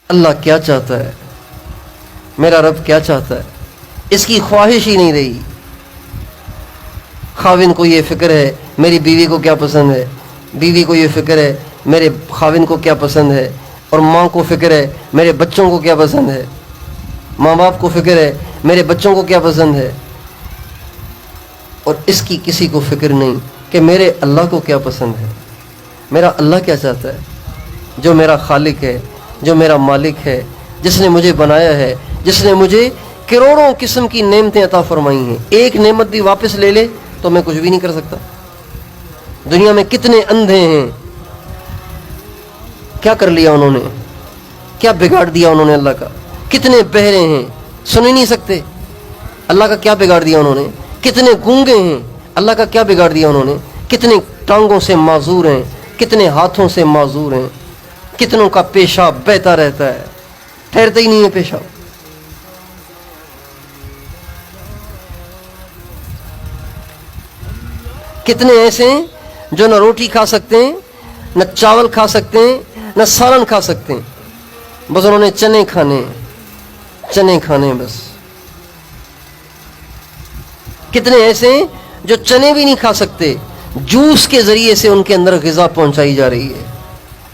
اللہ کیا چاہتا ہے، میرا رب کیا چاہتا ہے، اس کی خواہش ہی نہیں رہی۔ خاوند کو یہ فکر ہے میری بیوی کو کیا پسند ہے، بیوی کو یہ فکر ہے میرے خاوند کو کیا پسند ہے، اور ماں کو فکر ہے میرے بچوں کو کیا پسند ہے، ماں باپ کو فکر ہے میرے بچوں کو کیا پسند ہے، اور اس کی کسی کو فکر نہیں کہ میرے اللہ کو کیا پسند ہے، میرا اللہ کیا چاہتا ہے۔ جو میرا خالق ہے، جو میرا مالک ہے، جس نے مجھے بنایا ہے، جس نے مجھے کروڑوں قسم کی نعمتیں عطا فرمائی ہیں، ایک نعمت بھی واپس لے لے تو میں کچھ بھی نہیں کر سکتا۔ دنیا میں کتنے اندھے ہیں، کیا کر لیا انہوں نے، کیا بگاڑ دیا انہوں نے اللہ کا۔ کتنے بہرے ہیں، سن ہی نہیں سکتے، اللہ کا کیا بگاڑ دیا انہوں نے۔ کتنے گونگے ہیں، اللہ کا کیا بگاڑ دیا انہوں نے۔ کتنے ٹانگوں سے معذور ہیں، کتنے ہاتھوں سے معذور ہیں، کتنوں کا پیشاب بہتا رہتا ہے، ٹھہرتا ہی نہیں ہے پیشاب۔ کتنے ایسے ہیں جو نہ روٹی کھا سکتے ہیں، نہ چاول کھا سکتے ہیں، نہ سالن کھا سکتے ہیں، بس انہوں نے چنے کھانے، چنے کھانے بس۔ کتنے ایسے ہیں جو چنے بھی نہیں کھا سکتے، جوس کے ذریعے سے ان کے اندر غذا پہنچائی جا رہی ہے۔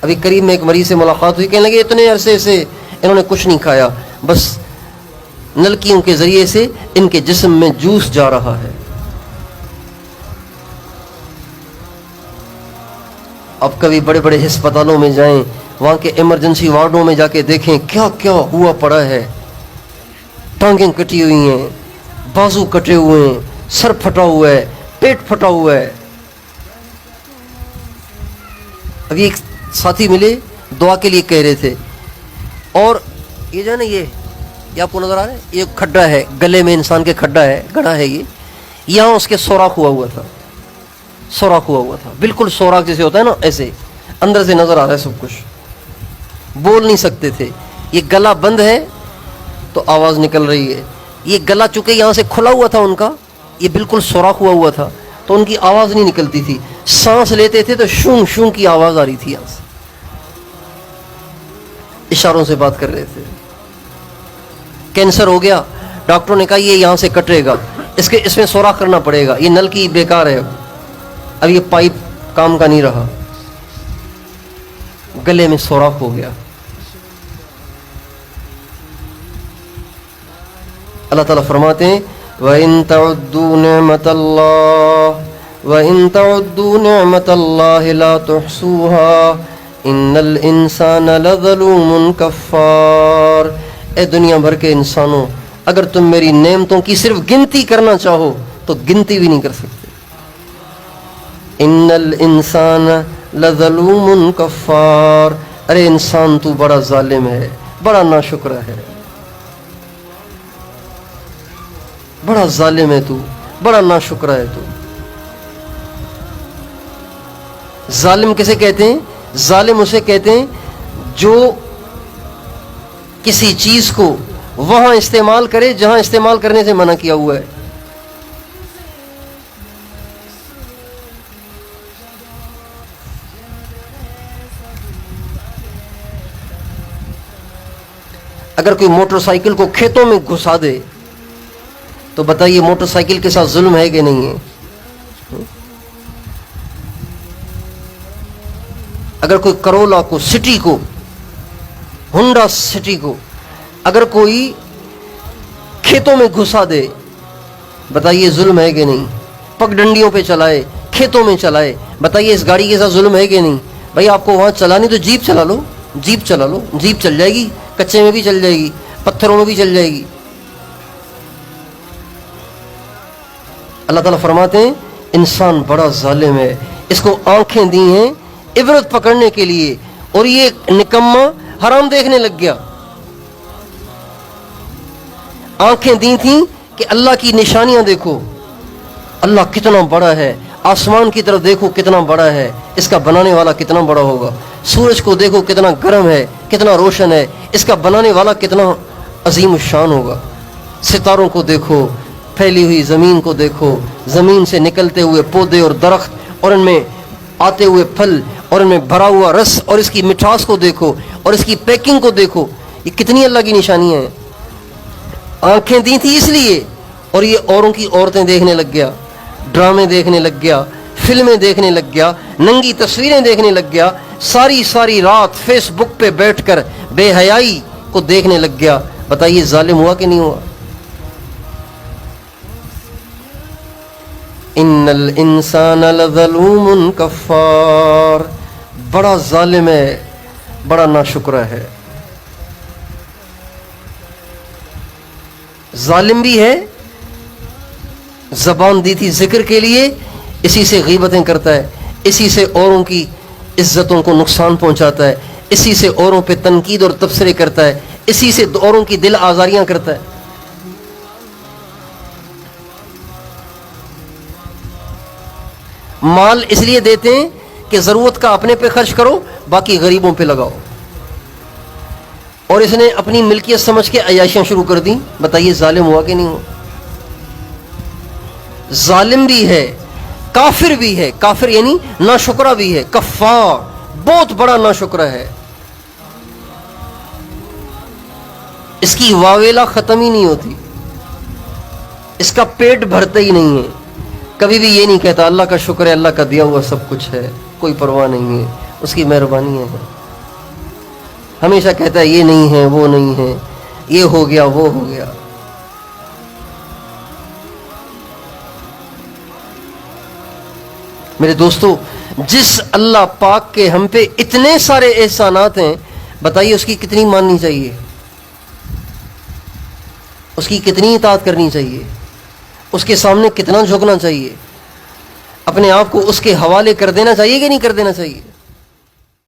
ابھی قریب میں ایک مریض سے ملاقات ہوئی، کہنے لگے اتنے عرصے سے انہوں نے کچھ نہیں کھایا، بس نلکیوں کے ذریعے سے ان کے جسم میں جوس جا رہا ہے۔ اب کبھی بڑے بڑے ہسپتالوں میں جائیں، وہاں کے ایمرجنسی وارڈوں میں جا کے دیکھیں کیا کیا ہوا پڑا ہے۔ ٹانگیں کٹی ہوئی ہیں، بازو کٹے ہوئے ہیں، سر پھٹا ہوا ہے، پیٹ پھٹا ہوا ہے۔ ابھی ایک ساتھی ملے، دعا کے لیے کہہ رہے تھے، اور یہ جو ہے نا، یہ آپ کو نظر آ رہا ہے، یہ کھڈا ہے گلے میں، انسان کے کھڈا ہے، گڑھا ہے، یہ یہاں اس کے سوراخ ہوا تھا، سوراخ ہوا تھا، بالکل سوراخ جیسے ہوتا ہے نا، ایسے اندر سے نظر آ رہا ہے سب کچھ۔ بول نہیں سکتے تھے، یہ گلا بند ہے تو آواز نکل رہی ہے، یہ گلا چونکہ یہاں سے کھلا ہوا تھا ان کا، یہ بالکل سوراخ ہوا تھا تو ان کی آواز نہیں نکلتی تھی، سانس لیتے تھے تو شون شون کی آواز آ رہی تھی یہاں سے، اشاروں سے بات کر رہے تھے۔ کینسر ہو گیا، ڈاکٹروں نے کہا یہ یہاں سے کٹے گا، اس میں سوراخ کرنا پڑے گا، یہ نل کی بیکار ہے، اب یہ پائپ کام کا نہیں رہا، گلے میں سوراخ ہو گیا۔ اللہ تعالیٰ فرماتے ہیں وَإِن تَعُدُّوا نِعْمَةَ اللَّهِ وَإِن تَعُدُّوا نِعْمَةَ اللَّهِ لَا تُحْصُوهَا إِنَّ الْإِنسَانَ لَظَلُومٌ كَفَّارٌ۔ اے دنیا بھر کے انسانوں، اگر تم میری نعمتوں کی صرف گنتی کرنا چاہو تو گنتی بھی نہیں کر سکتے۔ إِنَّ الْإِنسَانَ لَظَلُومٌ كَفَّارٌ، ارے انسان تو بڑا ظالم ہے، بڑا ناشکر ہے، بڑا ظالم ہے تو، بڑا ناشکر ہے تو۔ ظالم کسے کہتے ہیں؟ ظالم اسے کہتے ہیں جو کسی چیز کو وہاں استعمال کرے جہاں استعمال کرنے سے منع کیا ہوا ہے۔ اگر کوئی موٹر سائیکل کو کھیتوں میں گھسا دے تو بتائیے موٹر سائیکل کے ساتھ ظلم ہے کہ نہیں ہے؟ اگر کوئی کرولا کو، سٹی کو، ہونڈا سٹی کو اگر کوئی کھیتوں میں گھسا دے، بتائیے ظلم ہے کہ نہیں؟ پگ ڈنڈیوں پہ چلائے، کھیتوں میں چلائے، بتائیے اس گاڑی کے ساتھ ظلم ہے کہ نہیں؟ بھائی آپ کو وہاں چلانی تو جیپ چلا لو، جیپ چلا لو، جیپ چل جائے گی، کچے میں بھی چل جائے گی، پتھروں میں بھی چل جائے گی۔ اللہ تعالیٰ فرماتے ہیں انسان بڑا ظالم ہے، اس کو آنکھیں دی ہیں عبرت پکڑنے کے لیے، اور یہ نکما حرام دیکھنے لگ گیا۔ آنکھیں دی تھیں کہ اللہ کی نشانیاں دیکھو، اللہ کتنا بڑا ہے، آسمان کی طرف دیکھو کتنا بڑا ہے، اس کا بنانے والا کتنا بڑا ہوگا، سورج کو دیکھو کتنا گرم ہے، کتنا روشن ہے، اس کا بنانے والا کتنا عظیم الشان ہوگا، ستاروں کو دیکھو، پھیلی ہوئی زمین کو دیکھو، زمین سے نکلتے ہوئے پودے اور درخت، اور ان میں آتے ہوئے پھل، اور ان میں بھرا ہوا رس، اور اس کی مٹھاس کو دیکھو، اور اس کی پیکنگ کو دیکھو، یہ کتنی اللہ کی نشانیاں ہیں. آنکھیں دی تھی اس لیے، اور یہ اوروں کی عورتیں دیکھنے لگ گیا، ڈرامے دیکھنے لگ گیا، فلمیں دیکھنے لگ گیا، ننگی تصویریں دیکھنے لگ گیا، ساری رات فیس بک پہ بیٹھ کر بے حیائی کو دیکھنے لگ گیا. بتائیے ظالم ہوا کہ نہیں ہوا؟ ان الانسان لظلوم کفار، بڑا ظالم ہے، بڑا ناشکرا ہے. ظالم بھی ہے، زبان دی تھی ذکر کے لیے، اسی سے غیبتیں کرتا ہے، اسی سے اوروں کی عزتوں کو نقصان پہنچاتا ہے، اسی سے اوروں پہ تنقید اور تبصرے کرتا ہے، اسی سے اوروں کی دل آزاریاں کرتا ہے. مال اس لیے دیتے ہیں کہ ضرورت کا اپنے پہ خرچ کرو، باقی غریبوں پہ لگاؤ، اور اس نے اپنی ملکیت سمجھ کے عیاشیاں شروع کر دیں. بتائیے ظالم ہوا کہ نہیں ہوا؟ ظالم بھی ہے، کافر بھی ہے، کافر یعنی ناشکرا بھی ہے، کفار بہت بڑا ناشکرا ہے. اس کی واویلا ختم ہی نہیں ہوتی، اس کا پیٹ بھرتا ہی نہیں ہے. کبھی بھی یہ نہیں کہتا اللہ کا شکر ہے، اللہ کا دیا ہوا سب کچھ ہے، کوئی پرواہ نہیں ہے، اس کی مہربانی ہے. ہمیشہ کہتا ہے یہ نہیں ہے، وہ نہیں ہے، یہ ہو گیا، وہ ہو گیا. میرے دوستو، جس اللہ پاک کے ہم پہ اتنے سارے احسانات ہیں، بتائیے اس کی کتنی ماننی چاہیے، اس کی کتنی اطاعت کرنی چاہیے، اس کے سامنے کتنا جھکنا چاہیے، اپنے آپ کو اس کے حوالے کر دینا چاہیے کہ نہیں کر دینا چاہیے؟